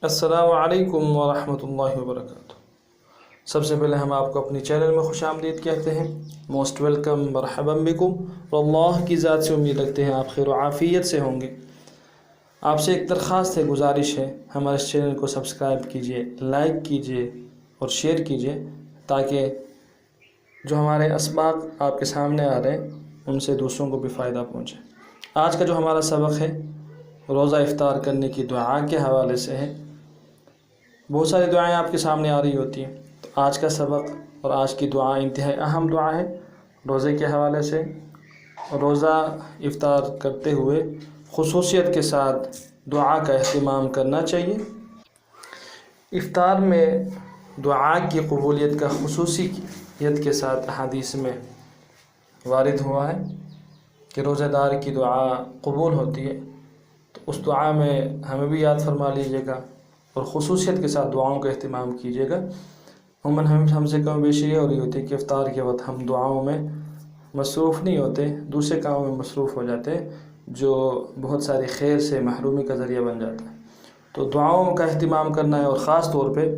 السلام علیکم ورحمۃ اللہ وبرکاتہ۔ سب سے پہلے ہم آپ کو اپنی چینل میں خوش آمدید کہتے ہیں، موسٹ ویلکم، مرحبا بکم، اور اللہ کی ذات سے امید رکھتے ہیں آپ خیر و عافیت سے ہوں گے۔ آپ سے ایک درخواست ہے، گزارش ہے، ہمارے اس چینل کو سبسکرائب کیجئے، لائک کیجئے اور شیئر کیجئے تاکہ جو ہمارے اسباق آپ کے سامنے آ رہے ہیں ان سے دوسروں کو بھی فائدہ پہنچے۔ آج کا جو ہمارا سبق ہے روزہ افطار کرنے کی دعا کے حوالے سے ہے۔ بہت ساری دعائیں آپ کے سامنے آ رہی ہوتی ہیں، تو آج کا سبق اور آج کی دعا انتہائی اہم دعا ہے روزے کے حوالے سے۔ روزہ افطار کرتے ہوئے خصوصیت کے ساتھ دعا کا اہتمام کرنا چاہیے۔ افطار میں دعا کی قبولیت کا خصوصیت کے ساتھ احادیث میں وارد ہوا ہے کہ روزہ دار کی دعا قبول ہوتی ہے، تو اس دعا میں ہمیں بھی یاد فرما لیجیے گا اور خصوصیت کے ساتھ دعاؤں کا اہتمام کیجیے گا۔ عموماً ہم سے کم بیشی یہ ہو رہی ہوتی ہے کہ افطار کے وقت ہم دعاؤں میں مصروف نہیں ہوتے، دوسرے کاموں میں مصروف ہو جاتے ہیں جو بہت ساری خیر سے محرومی کا ذریعہ بن جاتا ہے۔ تو دعاؤں کا اہتمام کرنا ہے، اور خاص طور پہ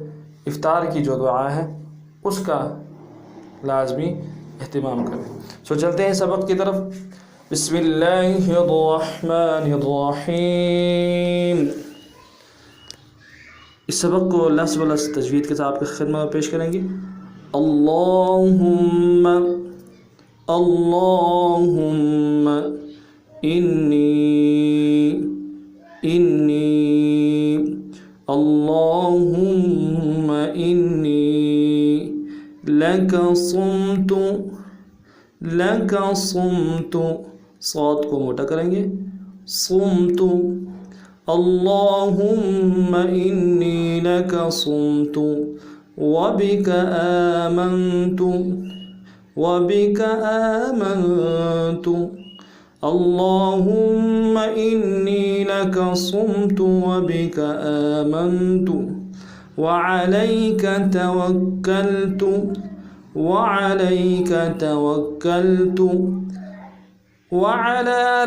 افطار کی جو دعا ہے اس کا لازمی اہتمام کریں۔ چلتے ہیں سبق کی طرف۔ بسم اللہ الرحمن الرحیم۔ اس سبق کو لفظ بلفظ تجوید کے ساتھ آپ کی خدمت میں پیش کریں گے۔ اللہم اللہم انی اللہم انی لک صمت صاد کو موٹا کریں گے، صمت، اللہم انی لک صمت وبک آمنت اللہم انی لک صمت وبک آمنت وعلیک توکلت وعلی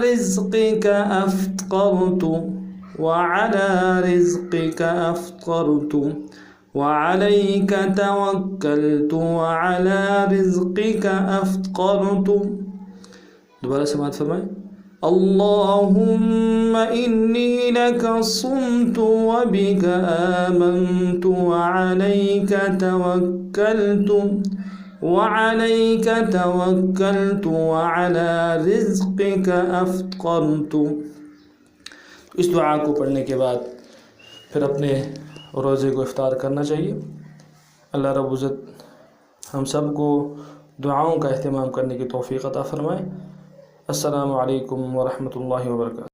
رزقک افطرت وعلیک توکلت وعلی رزقک افطرت۔ دوبارہ سماعت فرمائیں۔ اللہم انی لک صمت وبک آمنت وعلیک توکلت وعلی رزقک افطرت۔ اس دعا کو پڑھنے کے بعد پھر اپنے روزے کو افطار کرنا چاہیے۔ اللہ رب العزت ہم سب کو دعاؤں کا اہتمام کرنے کی توفیق عطا فرمائے۔ السلام علیکم ورحمۃ اللہ وبرکاتہ۔